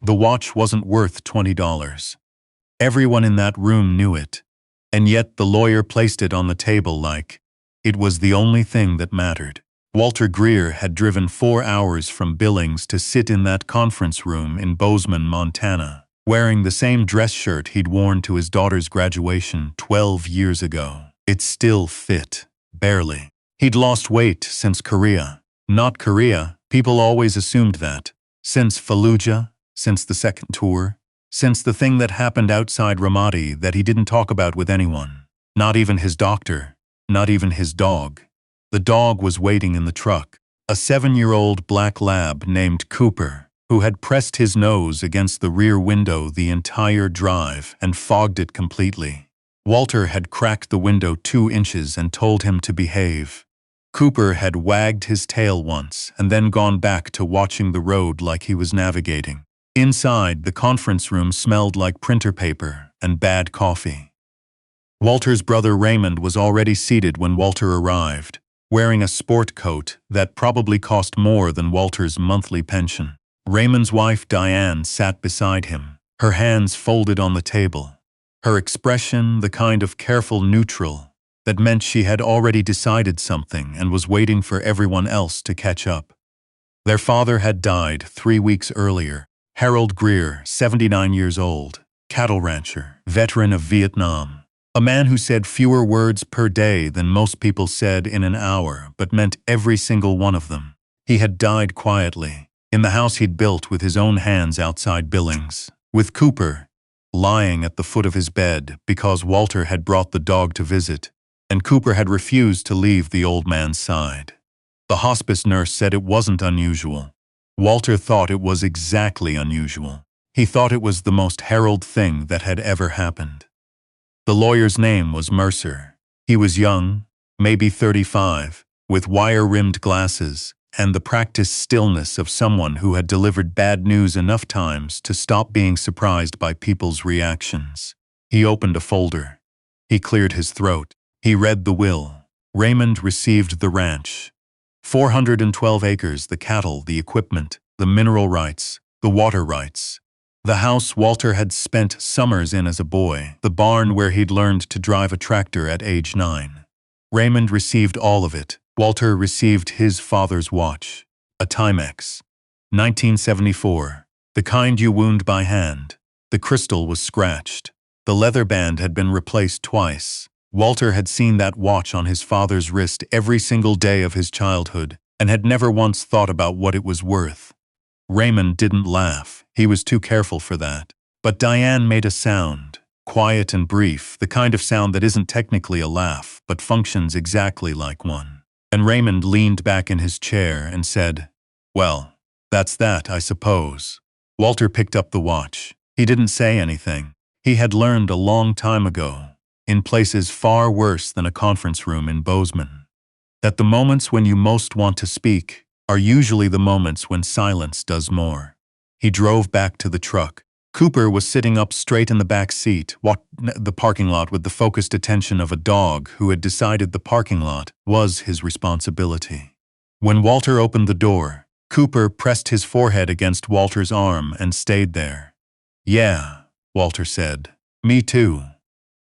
The watch wasn't worth $20. Everyone in that room knew it, and yet the lawyer placed it on the table like it was the only thing that mattered. Walter Greer had driven 4 hours from Billings to sit in that conference room in Bozeman, Montana, wearing the same dress shirt he'd worn to his daughter's graduation 12 years ago. It still fit, barely. He'd lost weight since Korea. Not Korea, people always assumed that. Since Fallujah, since the second tour, since the thing that happened outside Ramadi that he didn't talk about with anyone. Not even his doctor, not even his dog. The dog was waiting in the truck, a 7-year-old black lab named Cooper, who had pressed his nose against the rear window the entire drive and fogged it completely. Walter had cracked the window 2 inches and told him to behave. Cooper had wagged his tail once and then gone back to watching the road like he was navigating. Inside, the conference room smelled like printer paper and bad coffee. Walter's brother Raymond was already seated when Walter arrived, wearing a sport coat that probably cost more than Walter's monthly pension. Raymond's wife Diane sat beside him, her hands folded on the table, her expression the kind of careful neutral that meant she had already decided something and was waiting for everyone else to catch up. Their father had died 3 weeks earlier. Harold Greer, 79 years old, cattle rancher, veteran of Vietnam. A man who said fewer words per day than most people said in an hour, but meant every single one of them. He had died quietly, in the house he'd built with his own hands outside Billings, with Cooper lying at the foot of his bed because Walter had brought the dog to visit, and Cooper had refused to leave the old man's side. The hospice nurse said it wasn't unusual. Walter thought it was exactly unusual. He thought it was the most Harold thing that had ever happened. The lawyer's name was Mercer. He was young, maybe 35, with wire-rimmed glasses, and the practiced stillness of someone who had delivered bad news enough times to stop being surprised by people's reactions. He opened a folder. He cleared his throat. He read the will. Raymond received the ranch. 412 acres, the cattle, the equipment, the mineral rights, the water rights. The house Walter had spent summers in as a boy, the barn where he'd learned to drive a tractor at age 9. Raymond received all of it. Walter received his father's watch, a Timex. 1974, the kind you wound by hand. The crystal was scratched. The leather band had been replaced twice. Walter had seen that watch on his father's wrist every single day of his childhood and had never once thought about what it was worth. Raymond didn't laugh. He was too careful for that. But Diane made a sound, quiet and brief, the kind of sound that isn't technically a laugh, but functions exactly like one. And Raymond leaned back in his chair and said, "Well, that's that, I suppose." Walter picked up the watch. He didn't say anything. He had learned a long time ago, in places far worse than a conference room in Bozeman, that the moments when you most want to speak are usually the moments when silence does more. He drove back to the truck. Cooper was sitting up straight in the back seat, the parking lot with the focused attention of a dog who had decided the parking lot was his responsibility. When Walter opened the door, Cooper pressed his forehead against Walter's arm and stayed there. "Yeah," Walter said. "Me too."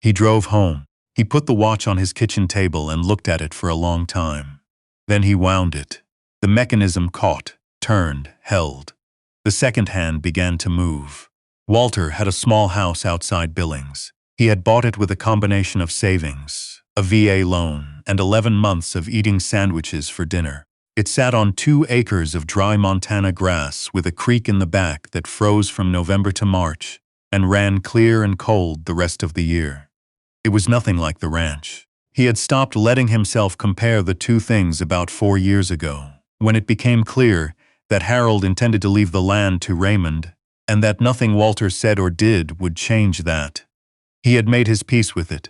He drove home. He put the watch on his kitchen table and looked at it for a long time. Then he wound it. The mechanism caught, turned, held. The second hand began to move. Walter had a small house outside Billings. He had bought it with a combination of savings, a VA loan, and 11 months of eating sandwiches for dinner. It sat on 2 acres of dry Montana grass with a creek in the back that froze from November to March and ran clear and cold the rest of the year. It was nothing like the ranch. He had stopped letting himself compare the two things about 4 years ago, when it became clear that Harold intended to leave the land to Raymond, and that nothing Walter said or did would change that. He had made his peace with it.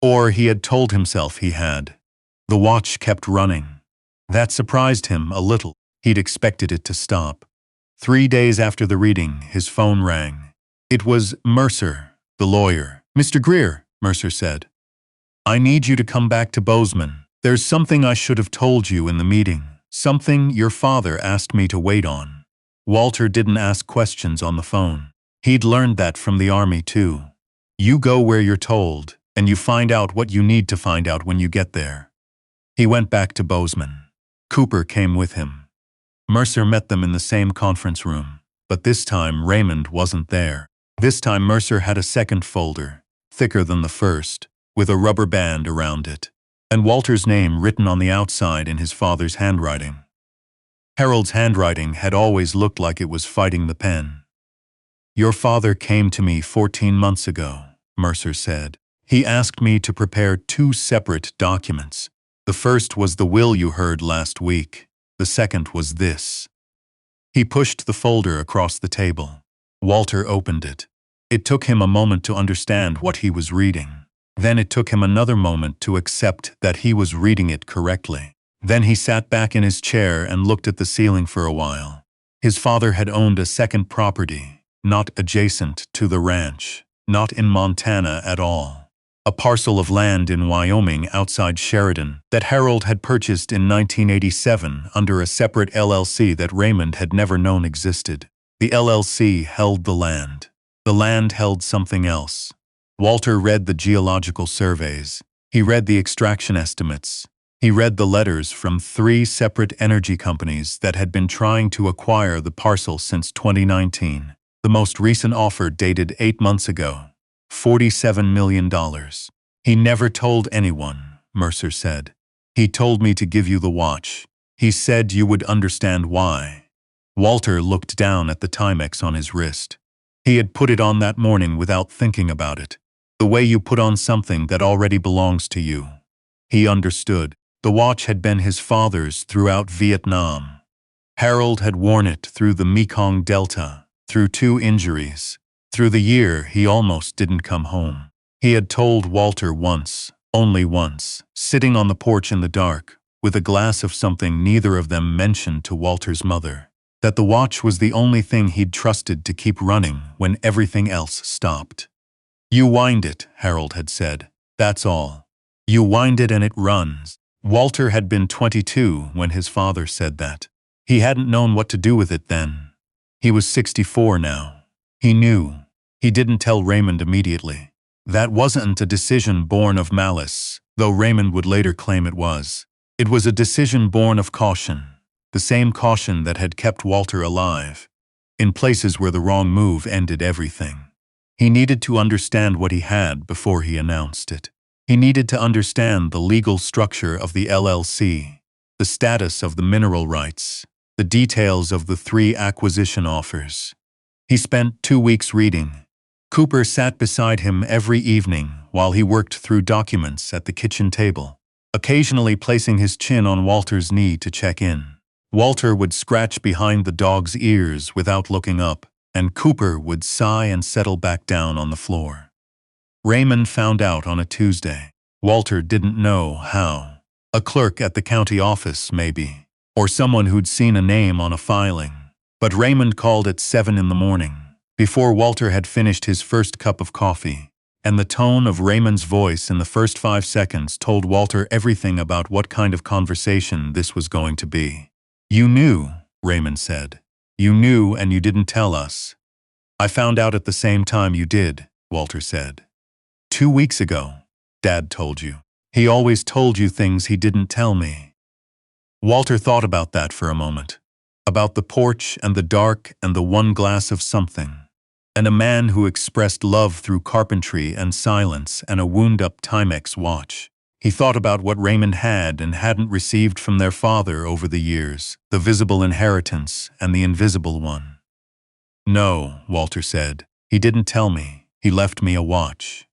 Or he had told himself he had. The watch kept running. That surprised him a little. He'd expected it to stop. 3 days after the reading, his phone rang. It was Mercer, the lawyer. "Mr. Greer," Mercer said, "I need you to come back to Bozeman. There's something I should have told you in the meeting. Something your father asked me to wait on." Walter didn't ask questions on the phone. He'd learned that from the army too. You go where you're told, and you find out what you need to find out when you get there. He went back to Bozeman. Cooper came with him. Mercer met them in the same conference room, but this time Raymond wasn't there. This time Mercer had a second folder, thicker than the first, with a rubber band around it, and Walter's name written on the outside in his father's handwriting. Harold's handwriting had always looked like it was fighting the pen. "Your father came to me 14 months ago," Mercer said. "He asked me to prepare 2 separate documents. The first was the will you heard last week. The second was this." He pushed the folder across the table. Walter opened it. It took him a moment to understand what he was reading. Then it took him another moment to accept that he was reading it correctly. Then he sat back in his chair and looked at the ceiling for a while. His father had owned a second property, not adjacent to the ranch, not in Montana at all. A parcel of land in Wyoming outside Sheridan that Harold had purchased in 1987 under a separate LLC that Raymond had never known existed. The LLC held the land. The land held something else. Walter read the geological surveys. He read the extraction estimates. He read the letters from 3 separate energy companies that had been trying to acquire the parcel since 2019. The most recent offer dated 8 months ago. $47 million. "He never told anyone," Mercer said. "He told me to give you the watch. He said you would understand why." Walter looked down at the Timex on his wrist. He had put it on that morning without thinking about it. The way you put on something that already belongs to you. He understood. The watch had been his father's throughout Vietnam. Harold had worn it through the Mekong Delta, through 2 injuries, through the year he almost didn't come home. He had told Walter once, only once, sitting on the porch in the dark, with a glass of something neither of them mentioned to Walter's mother, that the watch was the only thing he'd trusted to keep running when everything else stopped. "You wind it," Harold had said. "That's all. You wind it and it runs." Walter had been 22 when his father said that. He hadn't known what to do with it then. He was 64 now. He knew. He didn't tell Raymond immediately. That wasn't a decision born of malice, though Raymond would later claim it was. It was a decision born of caution, the same caution that had kept Walter alive, in places where the wrong move ended everything. He needed to understand what he had before he announced it. He needed to understand the legal structure of the LLC, the status of the mineral rights, the details of the 3 acquisition offers. He spent 2 weeks reading. Cooper sat beside him every evening while he worked through documents at the kitchen table, occasionally placing his chin on Walter's knee to check in. Walter would scratch behind the dog's ears without looking up, and Cooper would sigh and settle back down on the floor. Raymond found out on a Tuesday. Walter didn't know how. A clerk at the county office, maybe, or someone who'd seen a name on a filing. But Raymond called at 7 in the morning, before Walter had finished his first cup of coffee, and the tone of Raymond's voice in the first 5 seconds told Walter everything about what kind of conversation this was going to be. "You knew," Raymond said. "You knew and you didn't tell us." "I found out at the same time you did," Walter said. 2 weeks ago, Dad told you. He always told you things he didn't tell me." Walter thought about that for a moment. About the porch and the dark and the 1 glass of something. And a man who expressed love through carpentry and silence and a wound-up Timex watch. He thought about what Raymond had and hadn't received from their father over the years, the visible inheritance and the invisible one. "No," Walter said. "He didn't tell me. He left me a watch."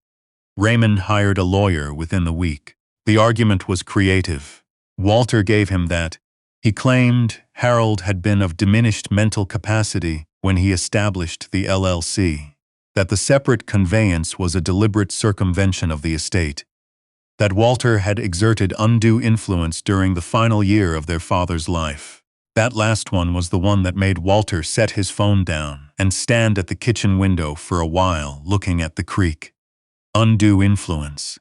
Raymond hired a lawyer within the week. The argument was creative. Walter gave him that. He claimed Harold had been of diminished mental capacity when he established the LLC, that the separate conveyance was a deliberate circumvention of the estate, that Walter had exerted undue influence during the final year of their father's life. That last one was the one that made Walter set his phone down and stand at the kitchen window for a while looking at the creek. Undue influence.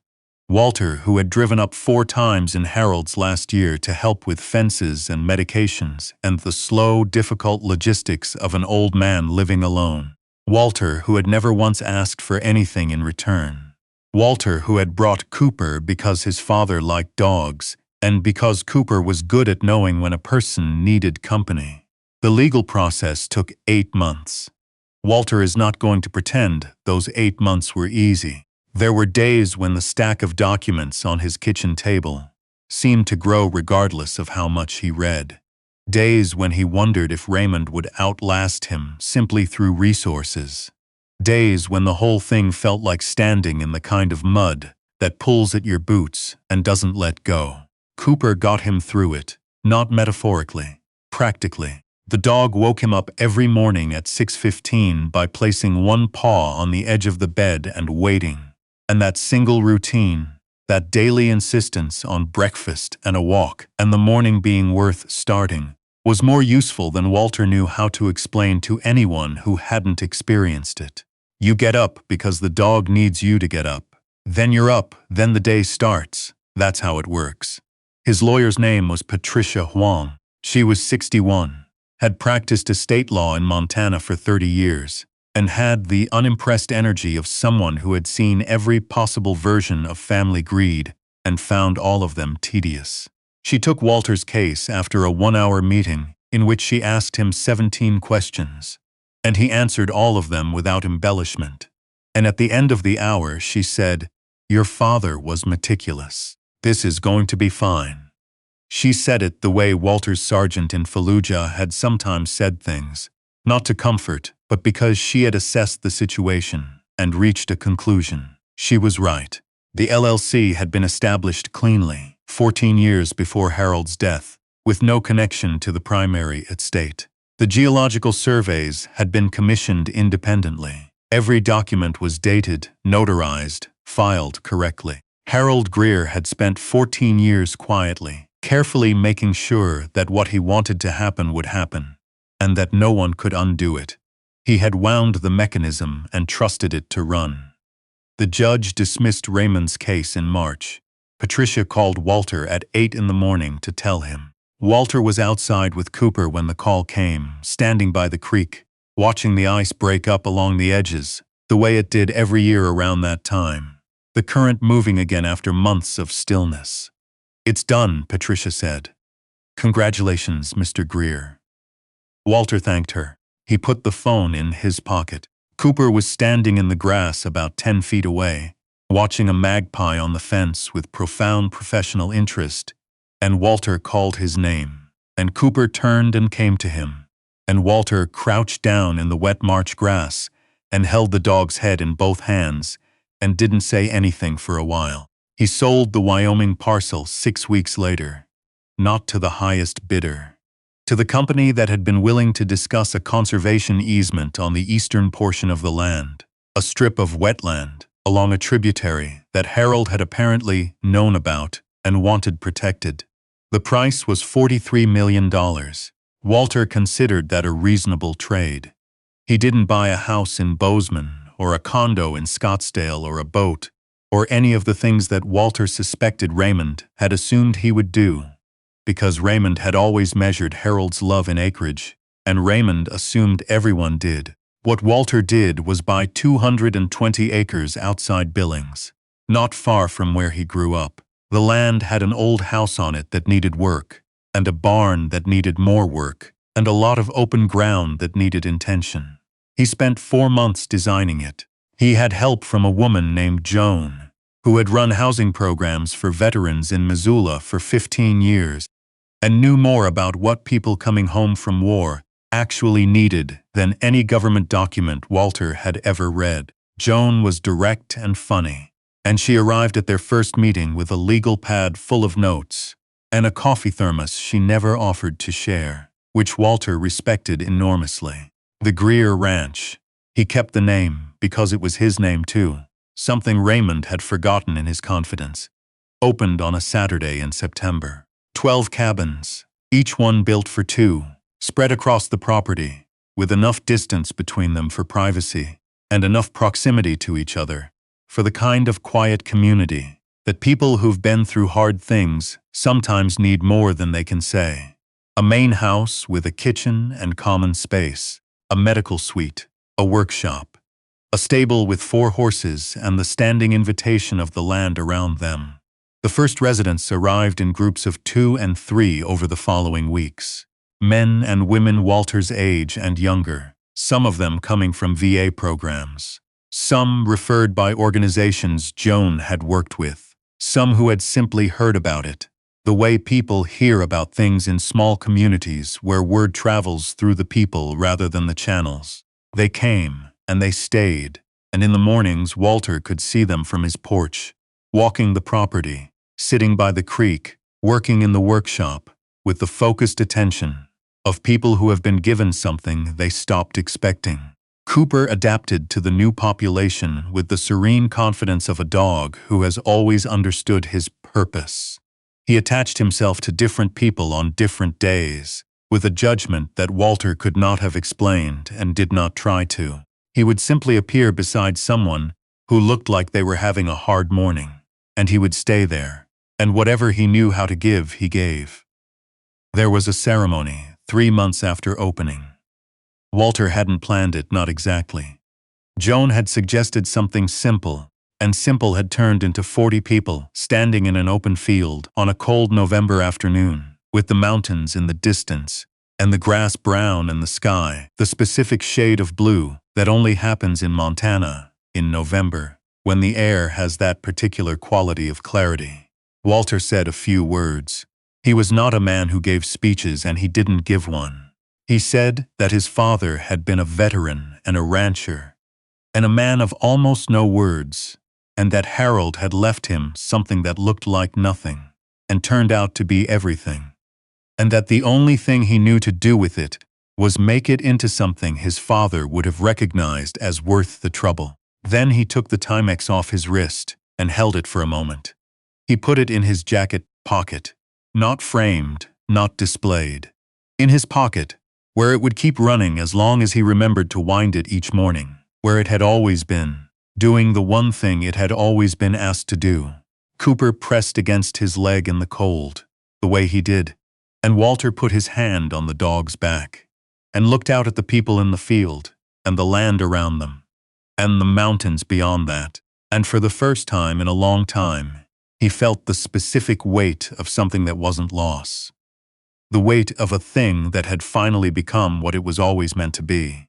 Walter, who had driven up 4 times in Harold's last year to help with fences and medications and the slow, difficult logistics of an old man living alone. Walter, who had never once asked for anything in return. Walter, who had brought Cooper because his father liked dogs, and because Cooper was good at knowing when a person needed company. The legal process took 8 months. Walter is not going to pretend those 8 months were easy. There were days when the stack of documents on his kitchen table seemed to grow regardless of how much he read. Days when he wondered if Raymond would outlast him simply through resources. Days when the whole thing felt like standing in the kind of mud that pulls at your boots and doesn't let go. Cooper got him through it, not metaphorically, practically. The dog woke him up every morning at 6:15 by placing one paw on the edge of the bed and waiting. And that single routine, that daily insistence on breakfast and a walk, and the morning being worth starting, was more useful than Walter knew how to explain to anyone who hadn't experienced it. You get up because the dog needs you to get up. Then you're up, then the day starts. That's how it works. His lawyer's name was Patricia Huang. She was 61, had practiced estate law in Montana for 30 years, and had the unimpressed energy of someone who had seen every possible version of family greed and found all of them tedious. She took Walter's case after a 1-hour meeting in which she asked him 17 questions, and he answered all of them without embellishment. And at the end of the hour, she said, "Your father was meticulous. This is going to be fine." She said it the way Walter's sergeant in Fallujah had sometimes said things, not to comfort, but because she had assessed the situation and reached a conclusion. She was right. The LLC had been established cleanly, 14 years before Harold's death, with no connection to the primary estate. The geological surveys had been commissioned independently. Every document was dated, notarized, filed correctly. Harold Greer had spent 14 years quietly, carefully making sure that what he wanted to happen would happen, and that no one could undo it. He had wound the mechanism and trusted it to run. The judge dismissed Raymond's case in March. Patricia called Walter at 8 in the morning to tell him. Walter was outside with Cooper when the call came, standing by the creek, watching the ice break up along the edges, the way it did every year around that time. The current moving again after months of stillness. "It's done," Patricia said. "Congratulations, Mr. Greer." Walter thanked her. He put the phone in his pocket. Cooper was standing in the grass about 10 feet away, watching a magpie on the fence with profound professional interest, and Walter called his name. And Cooper turned and came to him, and Walter crouched down in the wet March grass and held the dog's head in both hands and didn't say anything for a while. He sold the Wyoming parcel 6 weeks later, not to the highest bidder. To the company that had been willing to discuss a conservation easement on the eastern portion of the land, a strip of wetland along a tributary that Harold had apparently known about and wanted protected. The price was $43 million. Walter considered that a reasonable trade. He didn't buy a house in Bozeman or a condo in Scottsdale or a boat or any of the things that Walter suspected Raymond had assumed he would do, because Raymond had always measured Harold's love in acreage, and Raymond assumed everyone did. What Walter did was buy 220 acres outside Billings, not far from where he grew up. The land had an old house on it that needed work, and a barn that needed more work, and a lot of open ground that needed intention. He spent 4 months designing it. He had help from a woman named Joan, who had run housing programs for veterans in Missoula for 15 years, and knew more about what people coming home from war actually needed than any government document Walter had ever read. Joan was direct and funny, and she arrived at their first meeting with a legal pad full of notes and a coffee thermos she never offered to share, which Walter respected enormously. The Greer Ranch. He kept the name because it was his name too, something Raymond had forgotten in his confidence. Opened on a Saturday in September. 12 cabins, each one built for 2, spread across the property, with enough distance between them for privacy, and enough proximity to each other, for the kind of quiet community that people who've been through hard things sometimes need more than they can say. A main house with a kitchen and common space, a medical suite, a workshop, a stable with 4 horses and the standing invitation of the land around them. The first residents arrived in groups of 2 and 3 over the following weeks. Men and women Walter's age and younger, some of them coming from VA programs. Some referred by organizations Joan had worked with. Some who had simply heard about it. The way people hear about things in small communities where word travels through the people rather than the channels. They came, and they stayed, and in the mornings Walter could see them from his porch, walking the property, sitting by the creek, working in the workshop, with the focused attention of people who have been given something they stopped expecting. Cooper adapted to the new population with the serene confidence of a dog who has always understood his purpose. He attached himself to different people on different days, with a judgment that Walter could not have explained and did not try to. He would simply appear beside someone who looked like they were having a hard morning, and he would stay there, and whatever he knew how to give, he gave. There was a ceremony 3 months after opening. Walter hadn't planned it, not exactly. Joan had suggested something simple, and simple had turned into 40 people standing in an open field on a cold November afternoon, with the mountains in the distance, and the grass brown and the sky, the specific shade of blue that only happens in Montana in November, when the air has that particular quality of clarity. Walter said a few words. He was not a man who gave speeches, and he didn't give one. He said that his father had been a veteran and a rancher, and a man of almost no words, and that Harold had left him something that looked like nothing, and turned out to be everything, and that the only thing he knew to do with it was make it into something his father would have recognized as worth the trouble. Then he took the Timex off his wrist and held it for a moment. He put it in his jacket pocket, not framed, not displayed. In his pocket, where it would keep running as long as he remembered to wind it each morning, where it had always been, doing the one thing it had always been asked to do. Cooper pressed against his leg in the cold, the way he did, and Walter put his hand on the dog's back, and looked out at the people in the field, and the land around them, and the mountains beyond that, and for the first time in a long time, he felt the specific weight of something that wasn't loss. The weight of a thing that had finally become what it was always meant to be.